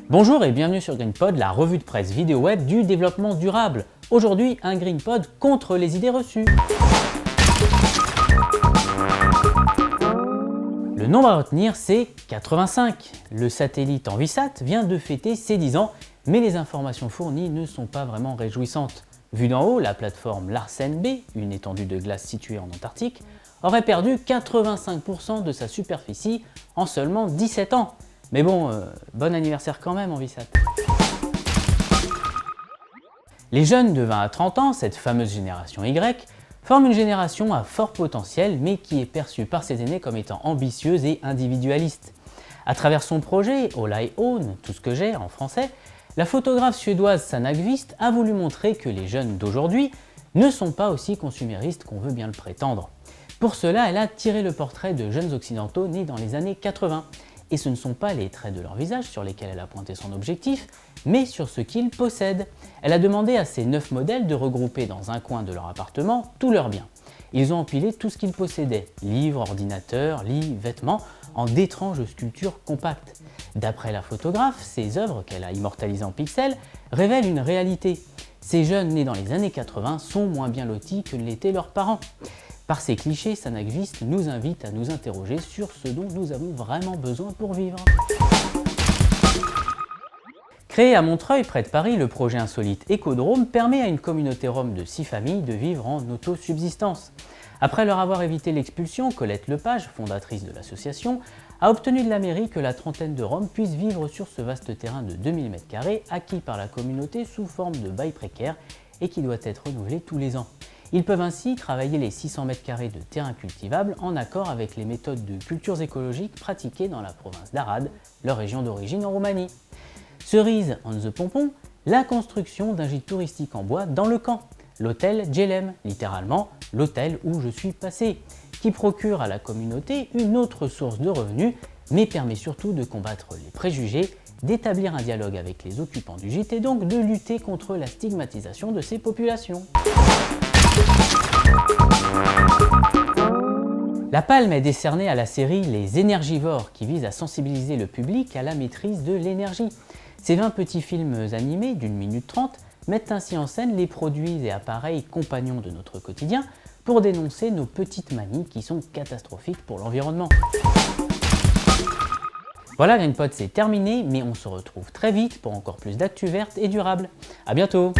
Bonjour et bienvenue sur GreenPod, la revue de presse vidéo web du développement durable. Aujourd'hui, un GreenPod contre les idées reçues. Le nombre à retenir, c'est 85. Le satellite Envisat vient de fêter ses 10 ans, mais les informations fournies ne sont pas vraiment réjouissantes. Vue d'en haut, la plateforme Larsen B, une étendue de glace située en Antarctique, aurait perdu 85% de sa superficie en seulement 17 ans. Mais bon, bon anniversaire quand même Envisat. Les jeunes de 20 à 30 ans, cette fameuse génération Y, forment une génération à fort potentiel mais qui est perçue par ses aînés comme étant ambitieuse et individualiste. À travers son projet All I Own, tout ce que j'ai en français, la photographe suédoise Sanna Qvist a voulu montrer que les jeunes d'aujourd'hui ne sont pas aussi consuméristes qu'on veut bien le prétendre. Pour cela, elle a tiré le portrait de jeunes occidentaux nés dans les années 80. Et ce ne sont pas les traits de leur visage sur lesquels elle a pointé son objectif, mais sur ce qu'ils possèdent. Elle a demandé à ces 9 modèles de regrouper dans un coin de leur appartement tous leurs biens. Ils ont empilé tout ce qu'ils possédaient, livres, ordinateurs, lits, vêtements, en d'étranges sculptures compactes. D'après la photographe, ces œuvres qu'elle a immortalisées en pixels révèlent une réalité. Ces jeunes nés dans les années 80 sont moins bien lotis que ne l'étaient leurs parents. Par ces clichés, Sanna Qvist nous invite à nous interroger sur ce dont nous avons vraiment besoin pour vivre. Créé à Montreuil, près de Paris, le projet insolite Ecodrome permet à une communauté rome de 6 familles de vivre en autosubsistance. Après leur avoir évité l'expulsion, Colette Lepage, fondatrice de l'association, a obtenu de la mairie que la trentaine de Roms puissent vivre sur ce vaste terrain de 2000 m² acquis par la communauté sous forme de bail précaire et qui doit être renouvelé tous les ans. Ils peuvent ainsi travailler les 600 m² de terrain cultivable en accord avec les méthodes de cultures écologiques pratiquées dans la province d'Arad, leur région d'origine en Roumanie. Cerise on the pompon, la construction d'un gîte touristique en bois dans le camp, l'hôtel Djelem, littéralement l'hôtel où je suis passé, qui procure à la communauté une autre source de revenus, mais permet surtout de combattre les préjugés, d'établir un dialogue avec les occupants du gîte et donc de lutter contre la stigmatisation de ces populations. La palme est décernée à la série Les Énergivores qui vise à sensibiliser le public à la maîtrise de l'énergie. Ces 20 petits films animés d'1 minute 30 mettent ainsi en scène les produits et appareils compagnons de notre quotidien pour dénoncer nos petites manies qui sont catastrophiques pour l'environnement. Voilà, GreenPod c'est terminé, mais on se retrouve très vite pour encore plus d'actu verte et durable. À bientôt!